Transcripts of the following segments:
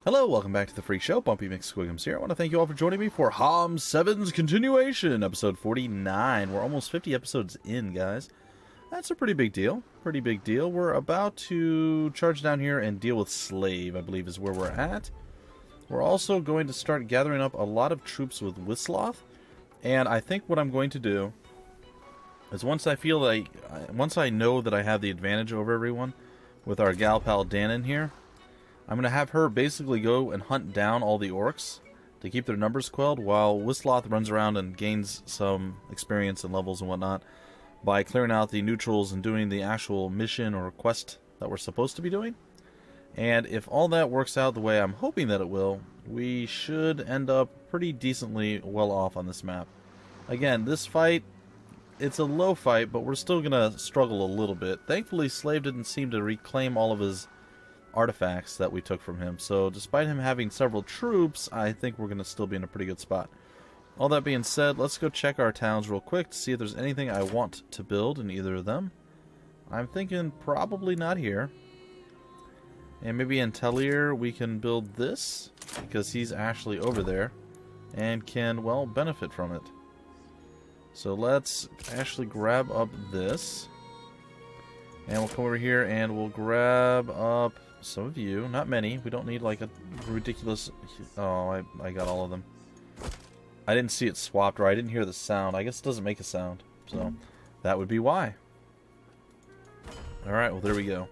Hello, welcome back to the Freak Show. Bumpy McSquigums here. I want to thank you all for joining me for HOM 7's continuation, episode 49. We're almost 50 episodes in, guys. That's a pretty big deal. Pretty big deal. We're about to charge down here and deal with Slave, I believe is where we're at. We're also going to start gathering up a lot of troops with Wysloth. And I think what I'm going to do is once I know that I have the advantage over everyone with our gal pal Danan here, I'm going to have her basically go and hunt down all the orcs to keep their numbers quelled while Wysloth runs around and gains some experience and levels and whatnot by clearing out the neutrals and doing the actual mission or quest that we're supposed to be doing. And if all that works out the way I'm hoping that it will, we should end up pretty decently well off on this map. Again, this fight, it's a low fight, but we're still going to struggle a little bit. Thankfully, Slave didn't seem to reclaim all of his artifacts that we took from him, so despite him having several troops, I think we're going to still be in a pretty good spot. All that being said, let's go check our towns real quick to see if there's anything I want to build in either of them. I'm thinking probably not here. And maybe in Talir we can build this, because he's actually over there and can, well, benefit from it. So let's actually grab up this. And we'll come over here and we'll grab up some of you. Not many. We don't need like a ridiculous... Oh, I got all of them. I didn't see it swapped, or I didn't hear the sound. I guess it doesn't make a sound. So that would be why. Alright, well there we go.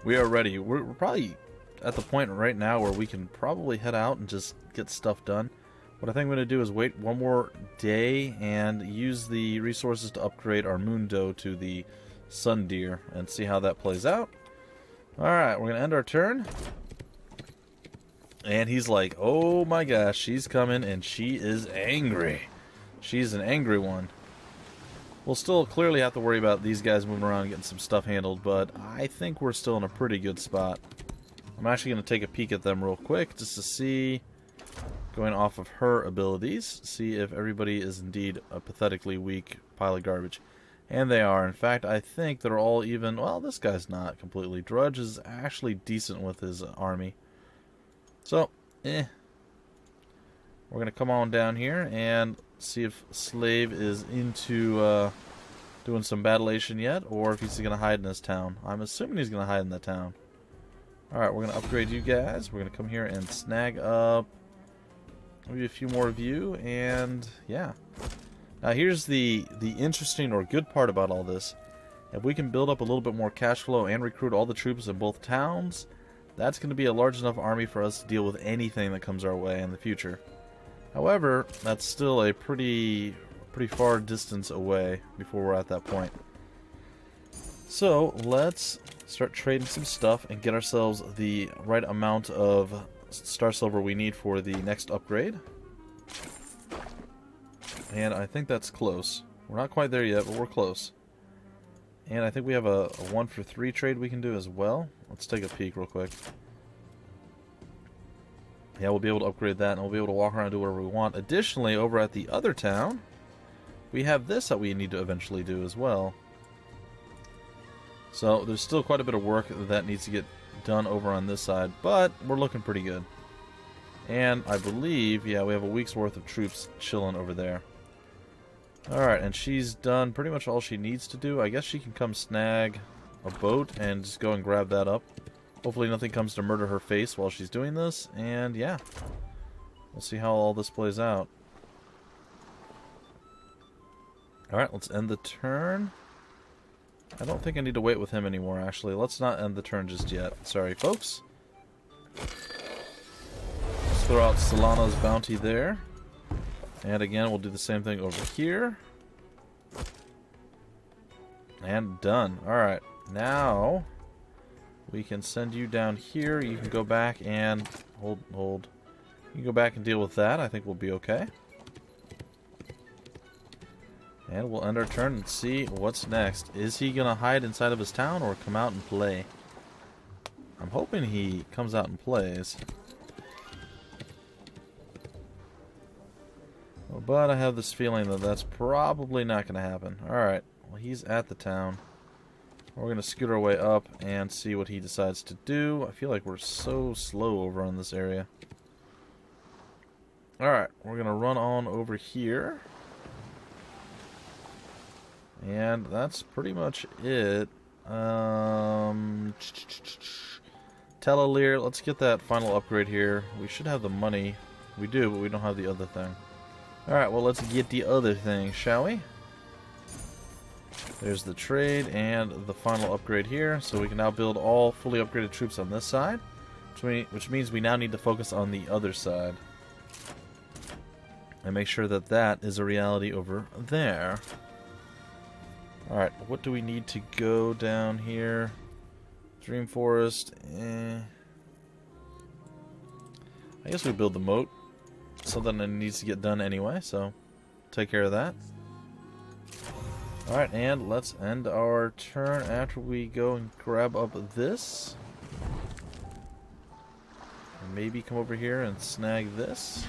We are ready. We're probably at the point right now where we can probably head out and just get stuff done. What I think I'm going to do is wait one more day and use the resources to upgrade our moon doe to the sun deer and see how that plays out. Alright, we're going to end our turn. And he's like, oh my gosh, she's coming and she is angry. She's an angry one. We'll still clearly have to worry about these guys moving around and getting some stuff handled, but I think we're still in a pretty good spot. I'm actually going to take a peek at them real quick just to see, going off of her abilities, see if everybody is indeed a pathetically weak pile of garbage. And they are. In fact, I think they're all even... Well, this guy's not completely. Drudge is actually decent with his army. So, We're going to come on down here and see if Slave is into doing some battlation yet, or if he's going to hide in his town. I'm assuming he's going to hide in the town. Alright, we're going to upgrade you guys. We're going to come here and snag up maybe a few more of you, and yeah. Now here's the interesting or good part about all this. If we can build up a little bit more cash flow and recruit all the troops in both towns, that's going to be a large enough army for us to deal with anything that comes our way in the future. However, that's still a pretty far distance away before we're at that point. So let's start trading some stuff and get ourselves the right amount of star silver we need for the next upgrade. And I think that's close. We're not quite there yet, but we're close. And I think we have a 1 for 3 trade we can do as well. Let's take a peek real quick. Yeah, we'll be able to upgrade that, and we'll be able to walk around and do whatever we want. Additionally, over at the other town, we have this that we need to eventually do as well. So there's still quite a bit of work that needs to get done over on this side, but we're looking pretty good. And I believe, yeah, we have a week's worth of troops chilling over there. Alright, and she's done pretty much all she needs to do. I guess she can come snag a boat and just go and grab that up. Hopefully nothing comes to murder her face while she's doing this. And yeah, we'll see how all this plays out. Alright, let's end the turn. I don't think I need to wait with him anymore, actually. Let's not end the turn just yet. Sorry, folks. Let's throw out Solana's bounty there. And again, we'll do the same thing over here. And done. Alright, now we can send you down here. You can go back and... Hold. You can go back and deal with that. I think we'll be okay. And we'll end our turn and see what's next. Is he going to hide inside of his town or come out and play? I'm hoping he comes out and plays. But I have this feeling that that's probably not going to happen. Alright, well, he's at the town. We're going to scoot our way up and see what he decides to do. I feel like we're so slow over on this area. Alright, we're going to run on over here. And that's pretty much it. Teleleer, let's get that final upgrade here. We should have the money. We do, but we don't have the other thing. Alright, well, let's get the other thing, shall we? There's the trade and the final upgrade here. So we can now build all fully upgraded troops on this side, which means we now need to focus on the other side. And make sure that that is a reality over there. Alright, what do we need to go down here? Dream Forest. I guess we build the moat. Something that needs to get done anyway, so take care of that. Alright, and let's end our turn after we go and grab up this. And maybe come over here and snag this.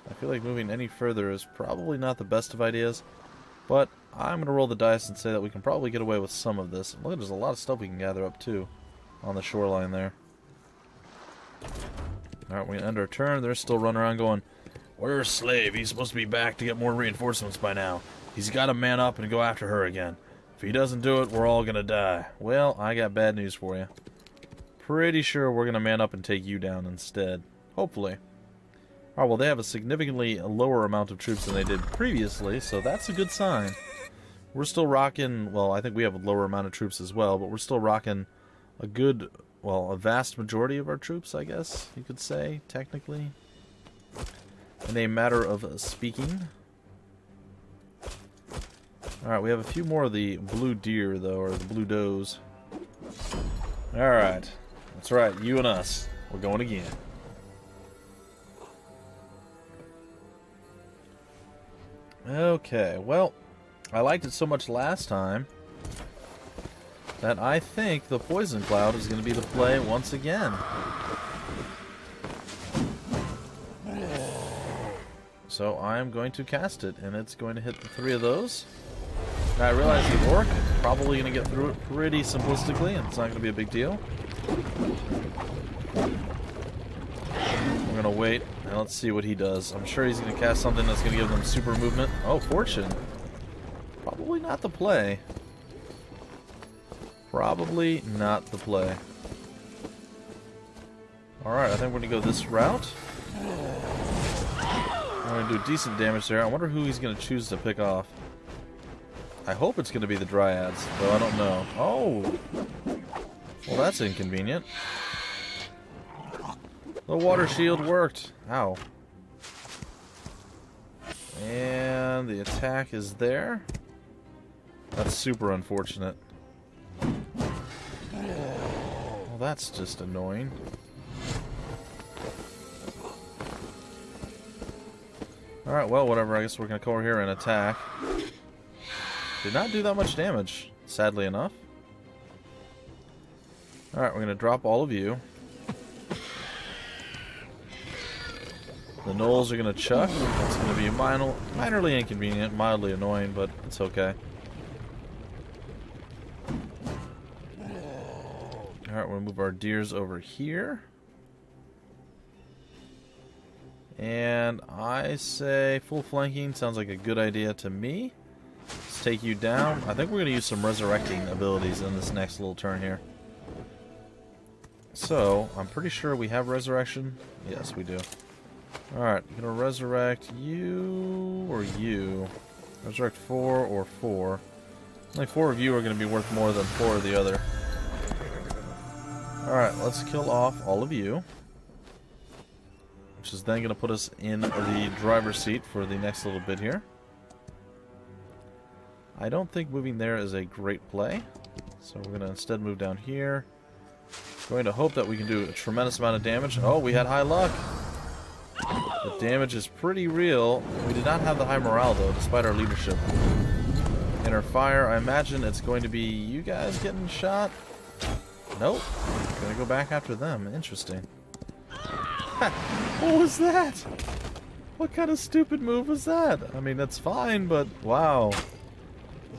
I feel like moving any further is probably not the best of ideas, but I'm going to roll the dice and say that we can probably get away with some of this. Look, there's a lot of stuff we can gather up too on the shoreline there. Alright, we're going to end our turn. They're still running around going, "Where's Slave? He's supposed to be back to get more reinforcements by now. He's got to man up and go after her again. If he doesn't do it, we're all going to die." Well, I got bad news for you. Pretty sure we're going to man up and take you down instead. Hopefully. Alright, well, they have a significantly lower amount of troops than they did previously, so that's a good sign. We're still rocking, well, I think we have a lower amount of troops as well, but we're still rocking a good, well, a vast majority of our troops, I guess you could say, technically. In a matter of speaking. Alright, we have a few more of the blue deer, though, or the blue does. Alright. That's right, you and us. We're going again. Okay, well, I liked it so much last time that I think the Poison Cloud is going to be the play once again. So I'm going to cast it, and it's going to hit the 3 of those. Now I realize the orc is probably going to get through it pretty simplistically, and it's not going to be a big deal. We're going to wait, and let's see what he does. I'm sure he's going to cast something that's going to give them super movement. Oh, Fortune. Probably not the play. Probably not the play. Alright, I think we're going to go this route. We're going to do decent damage there. I wonder who he's going to choose to pick off. I hope it's going to be the Dryads, though I don't know. Oh! Well, that's inconvenient. The water shield worked. Ow. And the attack is there. That's super unfortunate. Well, that's just annoying. Alright, well, whatever. I guess we're going to come over here and attack. Did not do that much damage, sadly enough. Alright, we're going to drop all of you. The gnolls are going to chuck. That's going to be minorly inconvenient, mildly annoying, but it's okay. Alright, we'll move our deers over here. And I say full flanking sounds like a good idea to me. Let's take you down. I think we're going to use some resurrecting abilities in this next little turn here. So, I'm pretty sure we have resurrection. Yes, we do. Alright, I'm going to resurrect you or you. Resurrect 4 or 4. Only 4 of you are going to be worth more than 4 of the other. Alright, let's kill off all of you. Which is then going to put us in the driver's seat for the next little bit here. I don't think moving there is a great play. So we're going to instead move down here. Going to hope that we can do a tremendous amount of damage. Oh, we had high luck. The damage is pretty real. We did not have the high morale, though, despite our leadership. In our fire, I imagine it's going to be you guys getting shot. Nope. Gonna go back after them. Interesting. What was that? What kind of stupid move was that? I mean, that's fine, but wow.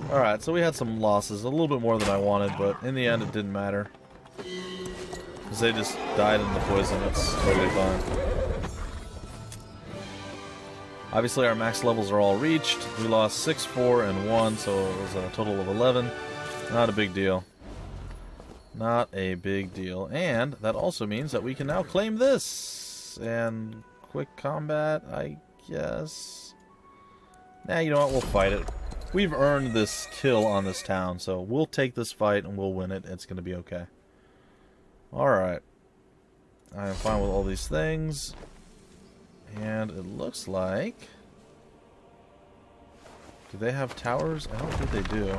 Alright, so we had some losses. A little bit more than I wanted, but in the end it didn't matter. Because they just died in the poison. That's totally fine. Obviously our max levels are all reached. We lost 6, 4, and 1, so it was a total of 11. Not a big deal. Not a big deal. And that also means that we can now claim this. And quick combat, I guess. Nah, you know what? We'll fight it. We've earned this kill on this town, so we'll take this fight and we'll win it. It's going to be okay. Alright. I am fine with all these things. And it looks like... Do they have towers? I don't think they do.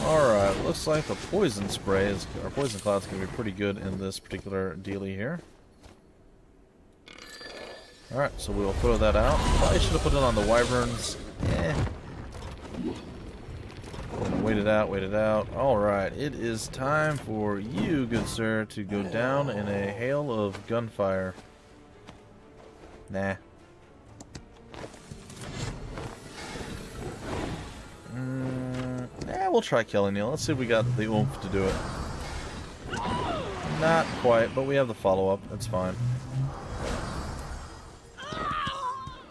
Alright, looks like the poison spray is... Our poison cloud's going to be pretty good in this particular dealie here. Alright, so we'll throw that out. Probably should have put it on the wyverns. Wait it out, wait it out. Alright, it is time for you, good sir, to go down in a hail of gunfire. Nah. Nah, we'll try killing you. Let's see if we got the oomph to do it. Not quite, but we have the follow-up. That's fine.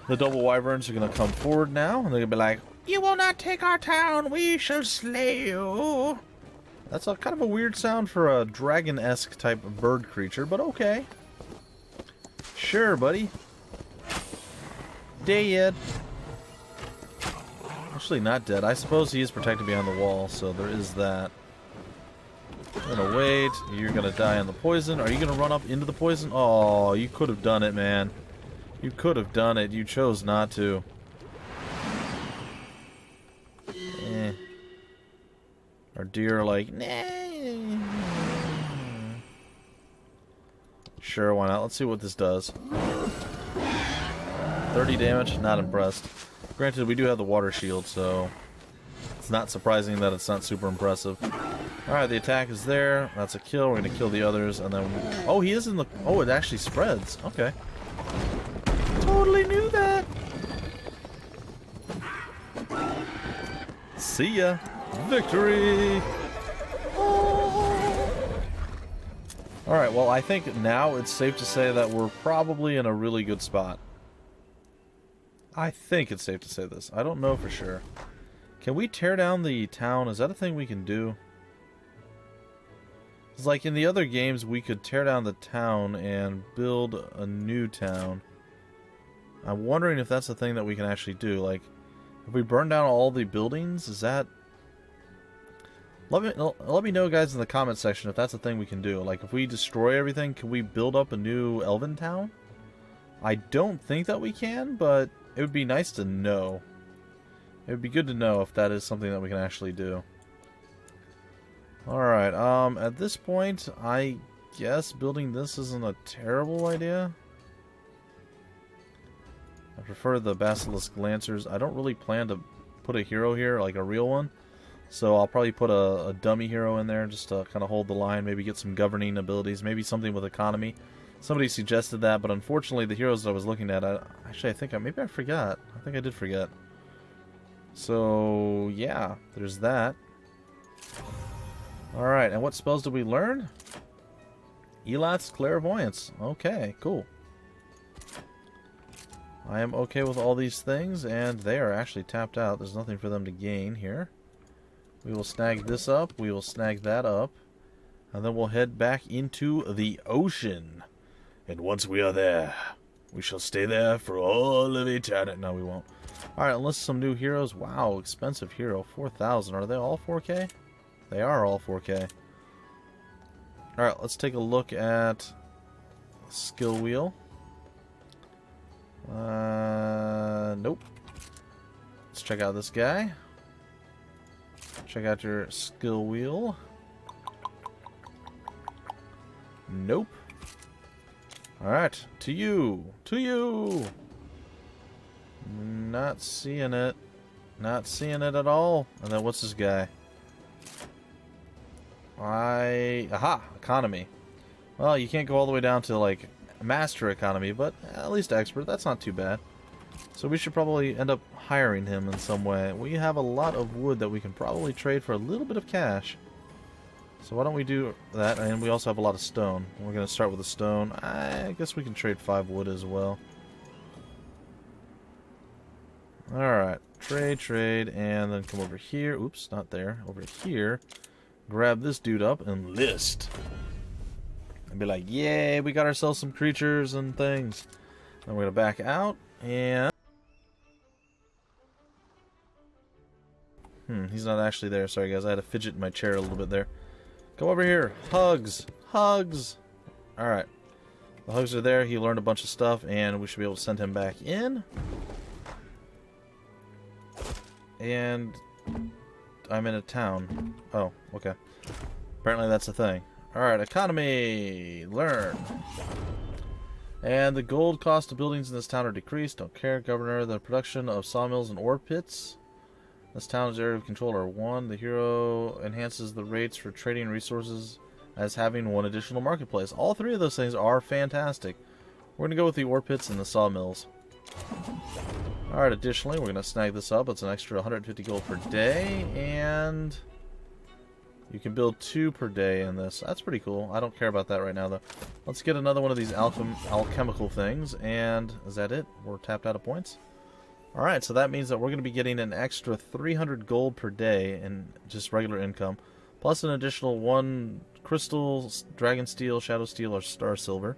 The double wyverns are going to come forward now, and they're going to be like, "You will not take our town, we shall slay you." That's a kind of a weird sound for a dragon-esque type of bird creature, but okay. Sure, buddy. Dead. Actually, not dead. I suppose he is protected behind the wall, so there is that. I'm going to wait. You're going to die on the poison. Are you going to run up into the poison? Oh, you could have done it, man. You could have done it. You chose not to. Our deer are like, nah. Sure, why not? Let's see what this does. 30 damage, not impressed. Granted, we do have the water shield, so it's not surprising that it's not super impressive. Alright, the attack is there. That's a kill. We're going to kill the others, and then... Oh, he is in the... Oh, it actually spreads. Okay. Totally knew that. See ya. Victory! Oh. Alright, well, I think now it's safe to say that we're probably in a really good spot. I think it's safe to say this. I don't know for sure. Can we tear down the town? Is that a thing we can do? It's like in the other games, we could tear down the town and build a new town. I'm wondering if that's a thing that we can actually do. Like, if we burn down all the buildings, is that... Let me know, guys, in the comment section if that's a thing we can do. Like, if we destroy everything, can we build up a new elven town? I don't think that we can, but it would be nice to know. It would be good to know if that is something that we can actually do. Alright, at this point, I guess building this isn't a terrible idea. I prefer the Basilisk Lancers. I don't really plan to put a hero here, like a real one. So I'll probably put a dummy hero in there just to kind of hold the line, maybe get some governing abilities, maybe something with economy. Somebody suggested that, but unfortunately the heroes that I was looking at, maybe I forgot. I think I did forget. So, yeah, there's that. Alright, and what spells did we learn? Elath's Clairvoyance. Okay, cool. I am okay with all these things, and they are actually tapped out. There's nothing for them to gain here. We will snag this up, we will snag that up, and then we'll head back into the ocean. And once we are there, we shall stay there for all of eternity. No, we won't. Alright, unless some new heroes. Wow, expensive hero. 4,000. Are they all 4K? They are all 4K. Alright, let's take a look at skill wheel. Nope. Let's check out this guy. Check out your skill wheel. Nope. Alright, to you! To you! Not seeing it. Not seeing it at all. And then what's this guy? Aha! Economy. Well, you can't go all the way down to, like, master economy, but at least expert. That's not too bad. So we should probably end up hiring him in some way. We have a lot of wood that we can probably trade for a little bit of cash. So why don't we do that? And we also have a lot of stone. We're going to start with the stone. I guess we can trade 5 wood as well. Alright. Trade, and then come over here. Oops, not there. Over here. Grab this dude up and list. And be like, yay, we got ourselves some creatures and things. Then we're going to back out and... he's not actually there. Sorry, guys. I had to fidget in my chair a little bit there. Come over here. Hugs. Hugs. Alright. The hugs are there. He learned a bunch of stuff, and we should be able to send him back in. And I'm in a town. Oh, okay. Apparently that's a thing. Alright, economy. Learn. And the gold cost of buildings in this town are decreased. Don't care. Governor, the production of sawmills and ore pits. This town's area of control are 1. The hero enhances the rates for trading resources as having 1 additional marketplace. All 3 of those things are fantastic. We're going to go with the ore pits and the sawmills. Alright, additionally, we're going to snag this up. It's an extra 150 gold per day, and you can build 2 per day in this. That's pretty cool. I don't care about that right now, though. Let's get another one of these alchemical things, and is that it? We're tapped out of points? Alright, so that means that we're going to be getting an extra 300 gold per day in just regular income, plus an additional 1 crystal, dragon steel, shadow steel, or star silver.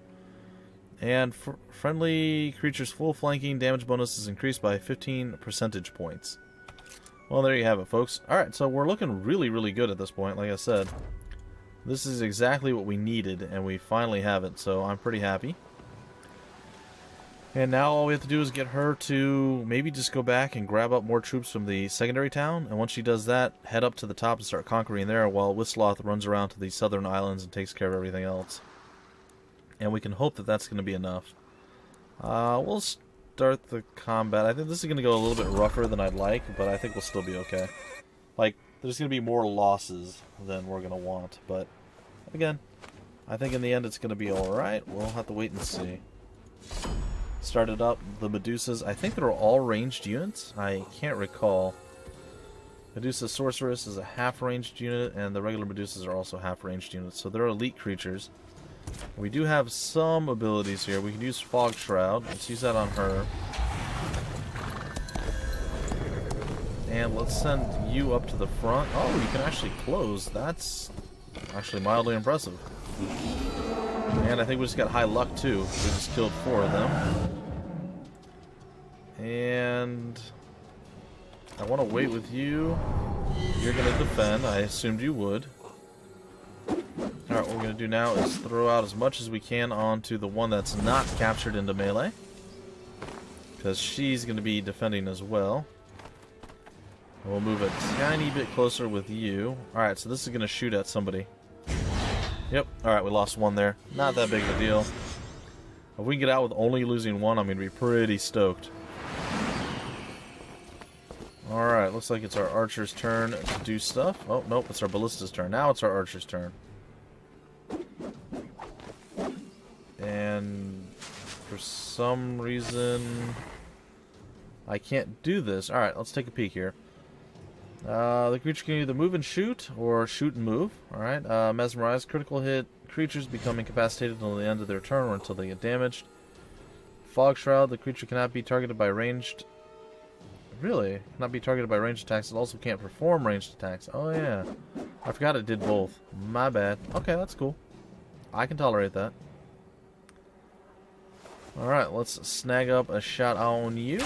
And friendly creatures' full flanking damage bonus is increased by 15 percentage points. Well, there you have it, folks. Alright, so we're looking really, really good at this point, like I said. This is exactly what we needed, and we finally have it, so I'm pretty happy. And now all we have to do is get her to maybe just go back and grab up more troops from the secondary town. And once she does that, head up to the top and start conquering there while Wysloth runs around to the southern islands and takes care of everything else. And we can hope that that's going to be enough. We'll start the combat. I think this is going to go a little bit rougher than I'd like, but I think we'll still be okay. Like, there's going to be more losses than we're going to want. But, again, I think in the end it's going to be alright. We'll have to wait and see. Started up the Medusas. I think they're all ranged units. I can't recall. Medusa Sorceress is a half-ranged unit, and the regular Medusas are also half-ranged units. So they're elite creatures. We do have some abilities here. We can use Fog Shroud. Let's use that on her. And let's send you up to the front. Oh, you can actually close. That's actually mildly impressive. And I think we just got high luck, too. We just killed 4 of them. And I want to wait with you. You're going to defend. I assumed you would. Alright, what we're going to do now is throw out as much as we can onto the one that's not captured into melee. Because she's going to be defending as well. And we'll move a tiny bit closer with you. Alright, so this is going to shoot at somebody. Yep, alright, we lost 1 there. Not that big of a deal. If we can get out with only losing 1, I'm going to be pretty stoked. Alright, looks like it's our archer's turn to do stuff. Oh, nope, it's our ballista's turn. Now it's our archer's turn. And for some reason I can't do this. Alright, let's take a peek here. The creature can either move and shoot, or shoot and move. Alright, mesmerize. Critical hit. Creatures become incapacitated until the end of their turn or until they get damaged. Fog Shroud. The creature cannot be targeted by ranged... Really? Cannot be targeted by ranged attacks. It also can't perform ranged attacks. Oh, yeah. I forgot it did both. My bad. Okay, that's cool. I can tolerate that. Alright, let's snag up a shot on you.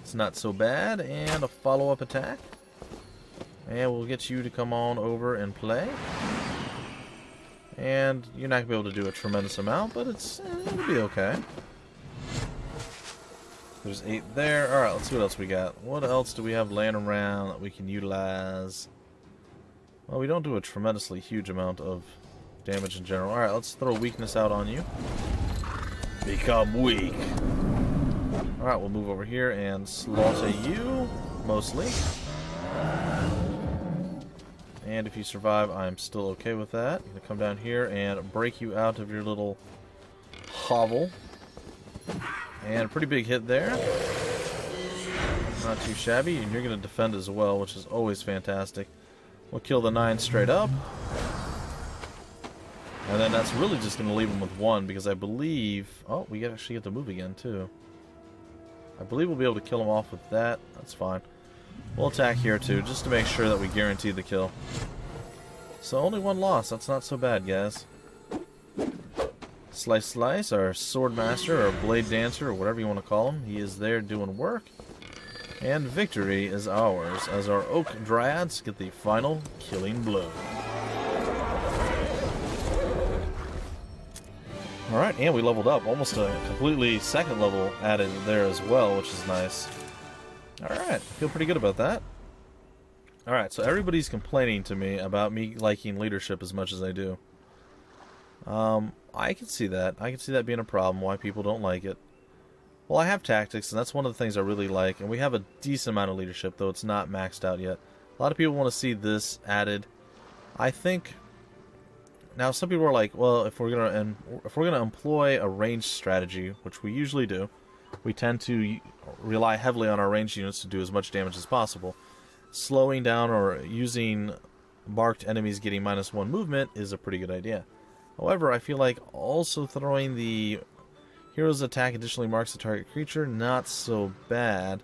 It's not so bad. And a follow-up attack. And we'll get you to come on over and play. And you're not going to be able to do a tremendous amount, but it'll be okay. There's 8 there. Alright, let's see what else we got. What else do we have laying around that we can utilize? Well, we don't do a tremendously huge amount of damage in general. Alright, let's throw weakness out on you. Become weak. Alright, we'll move over here and slaughter you, mostly. And if you survive, I'm still okay with that. I'm going to come down here and break you out of your little hovel. And a pretty big hit there. Not too shabby, and you're going to defend as well, which is always fantastic. We'll kill the 9 straight up. And then that's really just going to leave him with 1, because I believe... Oh, we actually get to move again, too. I believe we'll be able to kill him off with that. That's fine. We'll attack here, too, just to make sure that we guarantee the kill. So only 1 loss. That's not so bad, guys. Slice Slice, our sword master, or blade dancer, or whatever you want to call him. He is there doing work. And victory is ours, as our Oak Dryads get the final killing blow. Alright, and we leveled up. Almost a completely second level added there as well, which is nice. Alright, feel pretty good about that. Alright, so everybody's complaining to me about me liking leadership as much as I do. I can see that. I can see that being a problem, why people don't like it. Well, I have tactics, and that's one of the things I really like. And we have a decent amount of leadership, though it's not maxed out yet. A lot of people want to see this added. I think... Now, some people are like, well, if we're gonna employ a ranged strategy, which we usually do, we tend to rely heavily on our ranged units to do as much damage as possible. Slowing down or using marked enemies getting -1 movement is a pretty good idea. However, I feel like also throwing the hero's attack additionally marks the target creature, not so bad.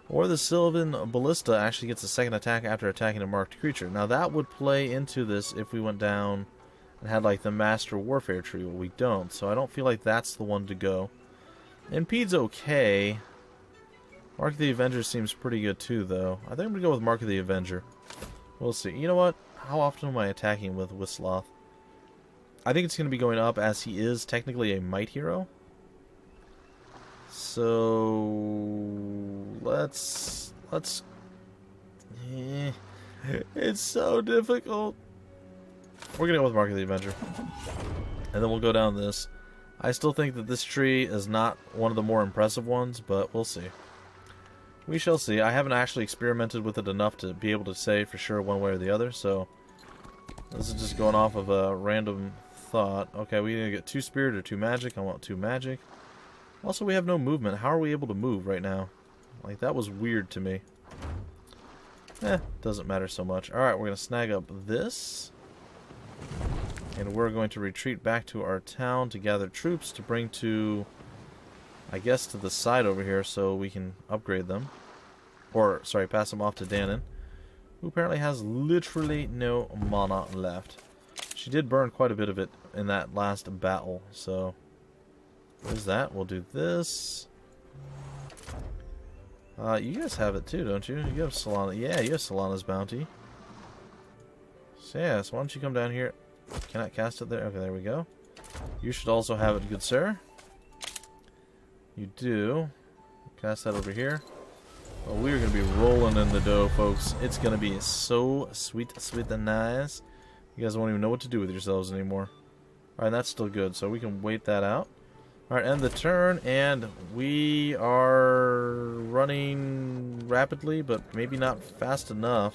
Or the Sylvan Ballista actually gets a second attack after attacking a marked creature. Now that would play into this if we went down and had like the Master Warfare tree. Well, we don't, so I don't feel like that's the one to go. Impede's okay. Mark of the Avenger seems pretty good too, though. I think I'm going to go with Mark of the Avenger. We'll see. You know what? How often am I attacking with Wysloth? I think it's going to be going up, as he is technically a Might Hero. So let's it's so difficult. We're gonna go with Mark of the Avenger, and then we'll go down this. I still think that this tree is not one of the more impressive ones, but we'll see. We shall see. I haven't actually experimented with it enough to be able to say for sure one way or the other, so this is just going off of a random thought. Okay, we need to get 2 spirit or 2 magic. I want 2 magic. Also, we have no movement. How are we able to move right now? Like, that was weird to me. Doesn't matter so much. Alright, we're going to snag up this. And we're going to retreat back to our town to gather troops to bring to, I guess, to the side over here so we can upgrade them. Or, sorry, pass them off to Danan, who apparently has literally no mana left. She did burn quite a bit of it in that last battle, so... What is that? We'll do this. You guys have it too, don't you? You have Solana. Yeah, you have Solana's bounty. So yeah, so why don't you come down here? Can I cast it there? Okay, there we go. You should also have it, good sir. You do. Cast that over here. Well, we're going to be rolling in the dough, folks. It's going to be so sweet, sweet and nice. You guys won't even know what to do with yourselves anymore. Alright, that's still good, so we can wait that out. Alright, end the turn, and we are running rapidly, but maybe not fast enough.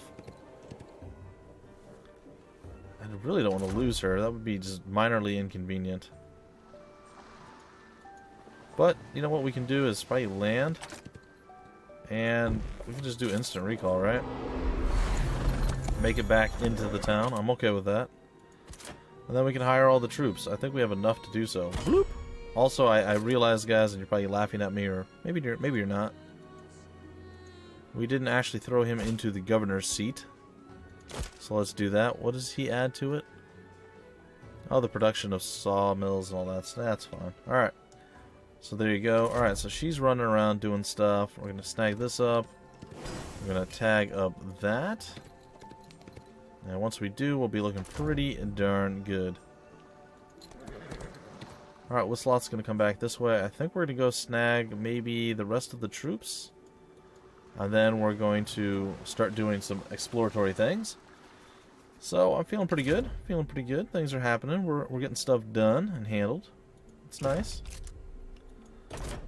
I really don't want to lose her. That would be just minorly inconvenient. But, you know what we can do is probably land, and we can just do instant recall, right? Make it back into the town. I'm okay with that. And then we can hire all the troops. I think we have enough to do so. Bloop! Also, I realize, guys, and you're probably laughing at me, or maybe you're not. We didn't actually throw him into the governor's seat. So let's do that. What does he add to it? Oh, the production of sawmills and all that. So that's fine. Alright. So there you go. Alright, so she's running around doing stuff. We're going to snag this up. We're going to tag up that. And once we do, we'll be looking pretty darn good. Alright, Wysloth's going to come back this way. I think we're going to go snag maybe the rest of the troops. And then we're going to start doing some exploratory things. So, I'm feeling pretty good. Feeling pretty good. Things are happening. We're getting stuff done and handled. It's nice.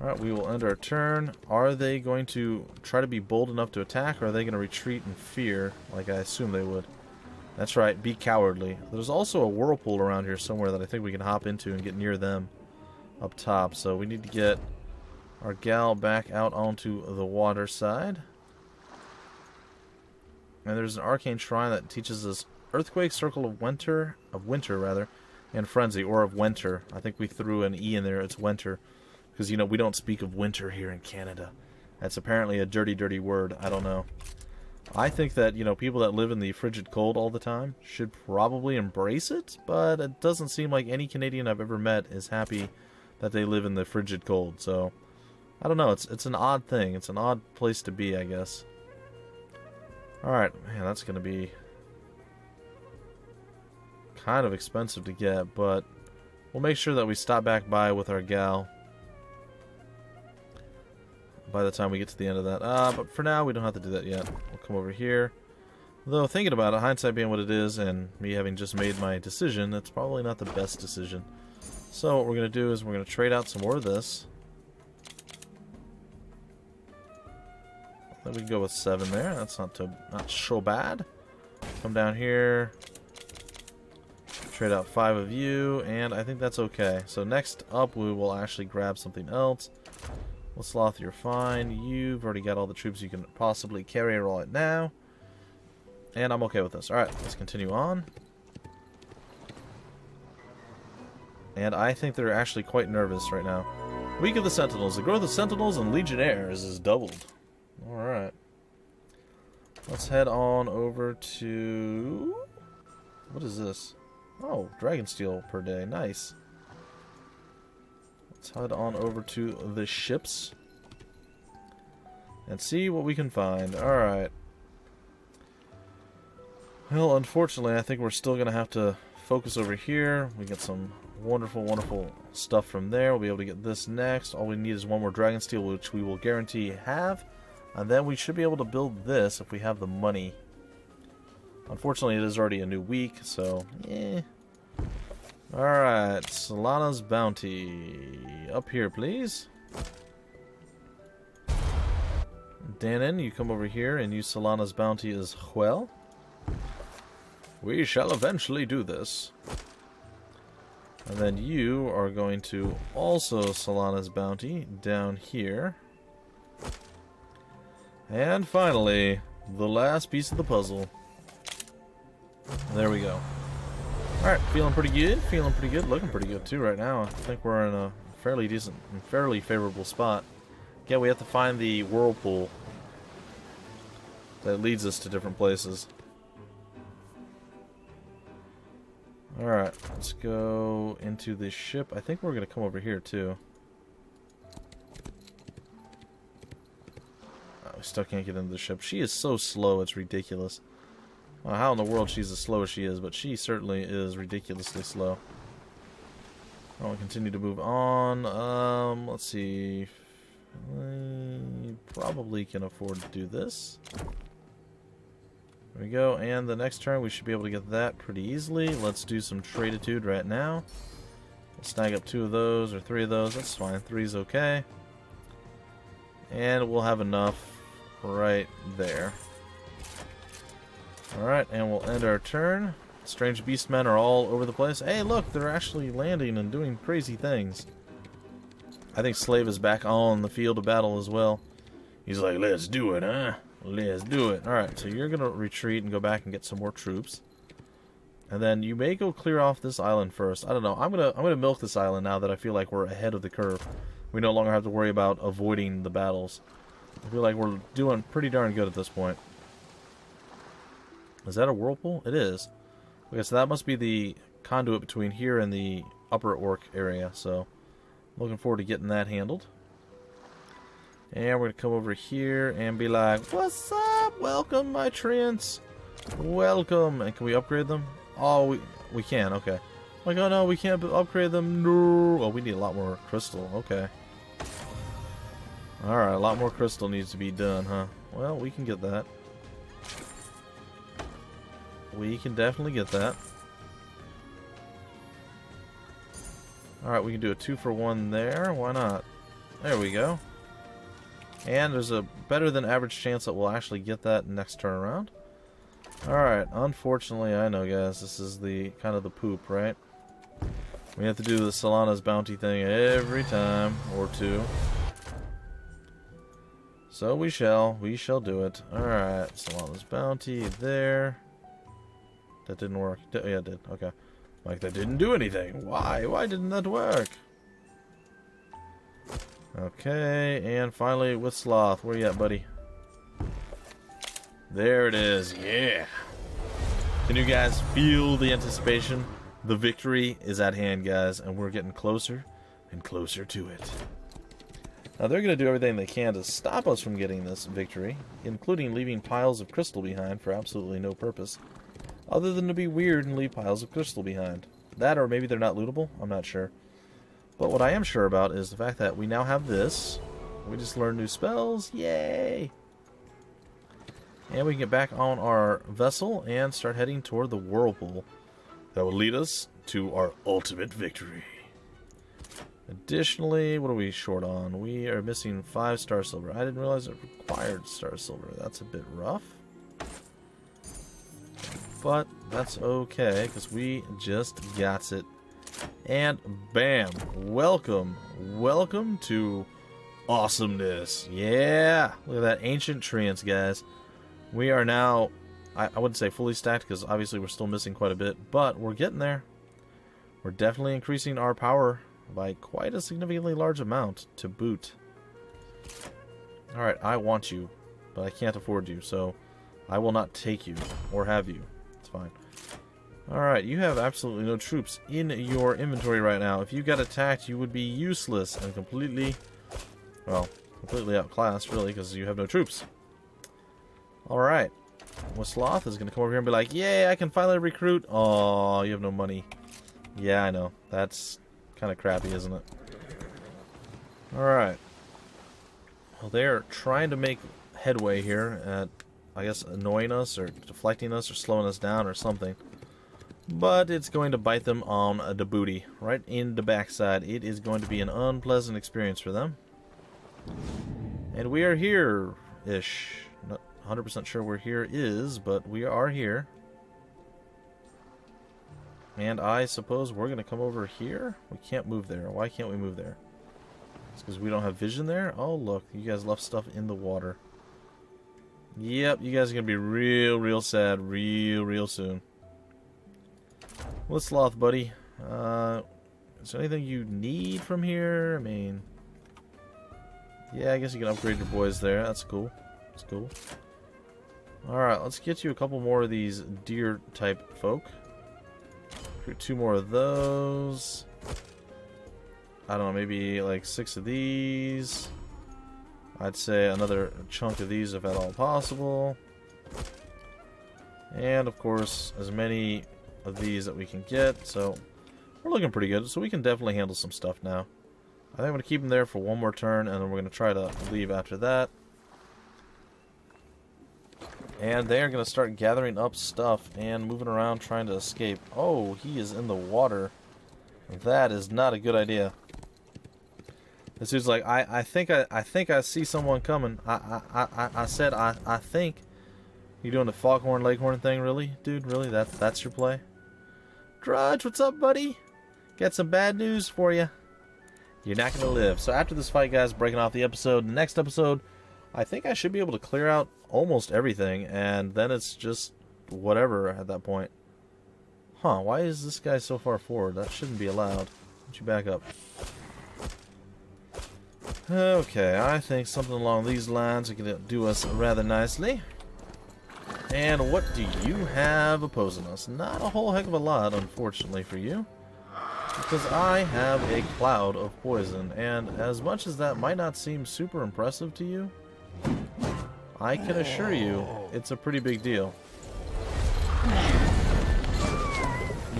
Alright, we will end our turn. Are they going to try to be bold enough to attack, or are they going to retreat in fear, like I assume they would? That's right, be cowardly. There's also a whirlpool around here somewhere that I think we can hop into and get near them up top. So we need to get our gal back out onto the water side. And there's an arcane shrine that teaches us Earthquake, Circle of Winter, and Frenzy, or of Winter. I think we threw an E in there, it's Winter. Because, you know, we don't speak of winter here in Canada. That's apparently a dirty, dirty word. I don't know. I think that, you know, people that live in the frigid cold all the time should probably embrace it, but it doesn't seem like any Canadian I've ever met is happy that they live in the frigid cold. So, I don't know. It's an odd thing. It's an odd place to be, I guess. Alright, man, that's going to be kind of expensive to get, but we'll make sure that we stop back by with our gal by the time we get to the end of that. But for now, we don't have to do that yet. We'll come over here. Though, thinking about it, hindsight being what it is, and me having just made my decision, it's probably not the best decision. So what we're going to do is we're going to trade out some more of this. Then we can go with 7 there. That's not so bad. Come down here. Trade out 5 of you, and I think that's okay. So next up, we will actually grab something else. Wysloth, you're fine. You've already got all the troops you can possibly carry right now. And I'm okay with this. Alright, let's continue on. And I think they're actually quite nervous right now. Week of the Sentinels. The growth of Sentinels and Legionnaires is doubled. Alright. Let's head on over to... What is this? Oh, Dragonsteel per day. Nice. Let's head on over to the ships and see what we can find. Alright. Well, unfortunately, I think we're still going to have to focus over here. We get some wonderful, wonderful stuff from there. We'll be able to get this next. All we need is one more Dragonsteel, which we will guarantee have. And then we should be able to build this if we have the money. Unfortunately, it is already a new week, so, eh. Alright, Solana's Bounty. Up here, please. Danan, you come over here and use Solana's Bounty as well. We shall eventually do this. And then you are going to also Solana's Bounty down here. And finally, the last piece of the puzzle. There we go. Alright, feeling pretty good, looking pretty good too right now. I think we're in a fairly decent and fairly favorable spot. Again, we have to find the whirlpool that leads us to different places. Alright, let's go into the ship. I think we're going to come over here too. Oh, we still can't get into the ship. She is so slow, it's ridiculous. Well, how in the world she's as slow as she is, but she certainly is ridiculously slow. I'll continue to move on. Let's see. We probably can afford to do this. There we go, and the next turn we should be able to get that pretty easily. Let's do some Tradeitude right now. We'll snag up 2 of those, or 3 of those, that's fine. 3's okay. And we'll have enough right there. Alright, and we'll end our turn. Strange beastmen are all over the place. Hey, look, they're actually landing and doing crazy things. I think Slave is back on the field of battle as well. He's like, let's do it, huh? Let's do it. Alright, so you're going to retreat and go back and get some more troops. And then you may go clear off this island first. I don't know. I'm gonna milk this island now that I feel like we're ahead of the curve. We no longer have to worry about avoiding the battles. I feel like we're doing pretty darn good at this point. Is that a whirlpool? It is. Okay, so that must be the conduit between here and the upper orc area. So, looking forward to getting that handled. And we're going to come over here and be like, what's up? Welcome, my treants. Welcome. And can we upgrade them? Oh, we can. Okay. Like, oh no, we can't upgrade them. No. Oh, we need a lot more crystal. Okay. Alright, a lot more crystal needs to be done, huh? Well, we can get that. We can definitely get that. Alright, we can do a 2-for-1 there. Why not? There we go. And there's a better than average chance that we'll actually get that next turn around. Alright, unfortunately, I know, guys, this is the kind of the poop, right? We have to do the Solana's Bounty thing every time, or two. So we shall do it. Alright, so on this bounty there. That didn't work. Yeah, it did. Okay. Like, that didn't do anything. Why? Why didn't that work? Okay, and finally, Wysloth. Where you at, buddy? There it is. Yeah. Can you guys feel the anticipation? The victory is at hand, guys, and we're getting closer and closer to it. Now, they're going to do everything they can to stop us from getting this victory, including leaving piles of crystal behind for absolutely no purpose, other than to be weird and leave piles of crystal behind. That, or maybe they're not lootable, I'm not sure. But what I am sure about is the fact that we now have this. We just learned new spells. Yay! And we can get back on our vessel and start heading toward the whirlpool that will lead us to our ultimate victory. Additionally, what are we short on? We are missing 5 star silver. I didn't realize it required star silver. That's a bit rough. But that's okay, because we just got it. And bam! Welcome. Welcome to awesomeness. Yeah! Look at that ancient treants, guys. We are now, I wouldn't say fully stacked, because obviously we're still missing quite a bit, but we're getting there. We're definitely increasing our power by quite a significantly large amount to boot. Alright, I want you, but I can't afford you, so I will not take you, or have you. It's fine. Alright, you have absolutely no troops in your inventory right now. If you got attacked, you would be useless and completely, well, completely outclassed, really, because you have no troops. Alright. Wysloth is going to come over here and be like, yay, I can finally recruit. Oh, you have no money. Yeah, I know. That's kind of crappy, isn't it? Alright. Well, they're trying to make headway here at, I guess, annoying us or deflecting us or slowing us down or something. But it's going to bite them on the booty, right in the backside. It is going to be an unpleasant experience for them. And we are here-ish. Not 100% sure where here is, but we are here. And I suppose we're going to come over here? We can't move there. Why can't we move there? It's because we don't have vision there? Oh, look. You guys left stuff in the water. Yep, you guys are going to be real sad real soon. Wysloth, buddy. Is there anything you need from here? I mean... yeah, I guess you can upgrade your boys there. That's cool. That's cool. Alright, let's get you a couple more of these deer-type folk. Recruit 2 more of those. I don't know, maybe like 6 of these. I'd say another chunk of these if at all possible. And, of course, as many of these that we can get. So, we're looking pretty good. So we can definitely handle some stuff now. I think I'm going to keep them there for one more turn, and then we're going to try to leave after that. And they are going to start gathering up stuff and moving around trying to escape. Oh, he is in the water. That is not a good idea. This dude's like, I think I see someone coming. I said I think. You doing the Foghorn Leghorn thing, really, dude? Really? That's your play? Drudge, what's up, buddy? Got some bad news for you. You're not going to live. So after this fight, guys, breaking off the episode. The next episode, I think I should be able to clear out almost everything, and then it's just whatever at that point. Huh, why is this guy so far forward? That shouldn't be allowed. Why don't you back up? Okay, I think something along these lines are going to do us rather nicely. And what do you have opposing us? Not a whole heck of a lot, unfortunately for you. Because I have a cloud of poison, and as much as that might not seem super impressive to you, I can assure you it's a pretty big deal.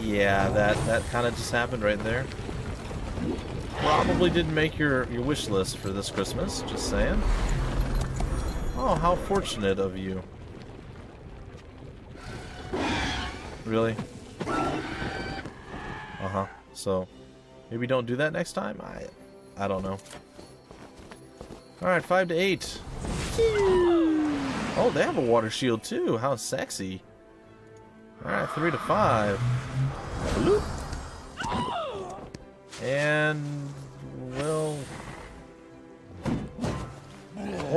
Yeah, that kind of just happened right there. Probably didn't make your wish list for this Christmas, just saying. Oh, how fortunate of you. Really? Uh-huh. So, maybe don't do that next time? I don't know. Alright, 5 to 8. Oh, they have a water shield too. How sexy. Alright, 3 to 5. Bloop. And, well...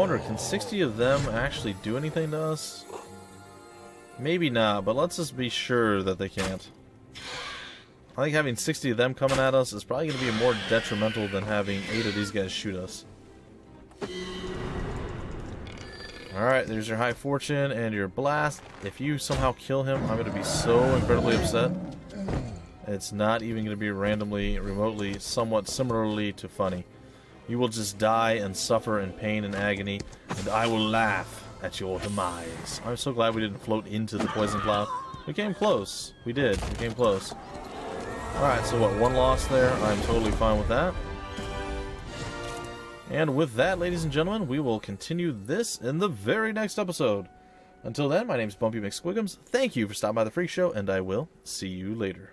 wonder, can 60 of them actually do anything to us? Maybe not, but let's just be sure that they can't. I think having 60 of them coming at us is probably going to be more detrimental than having 8 of these guys shoot us. Alright, there's your High Fortune and your Blast. If you somehow kill him, I'm going to be so incredibly upset. It's not even going to be randomly, remotely, somewhat similarly to funny. You will just die and suffer in pain and agony, and I will laugh at your demise. I'm so glad we didn't float into the poison cloud. We came close. We did. We came close. Alright, so what, 1 loss there? I'm totally fine with that. And with that, ladies and gentlemen, we will continue this in the very next episode. Until then, my name's Bumpy McSquigums. Thank you for stopping by the Freak Show, and I will see you later.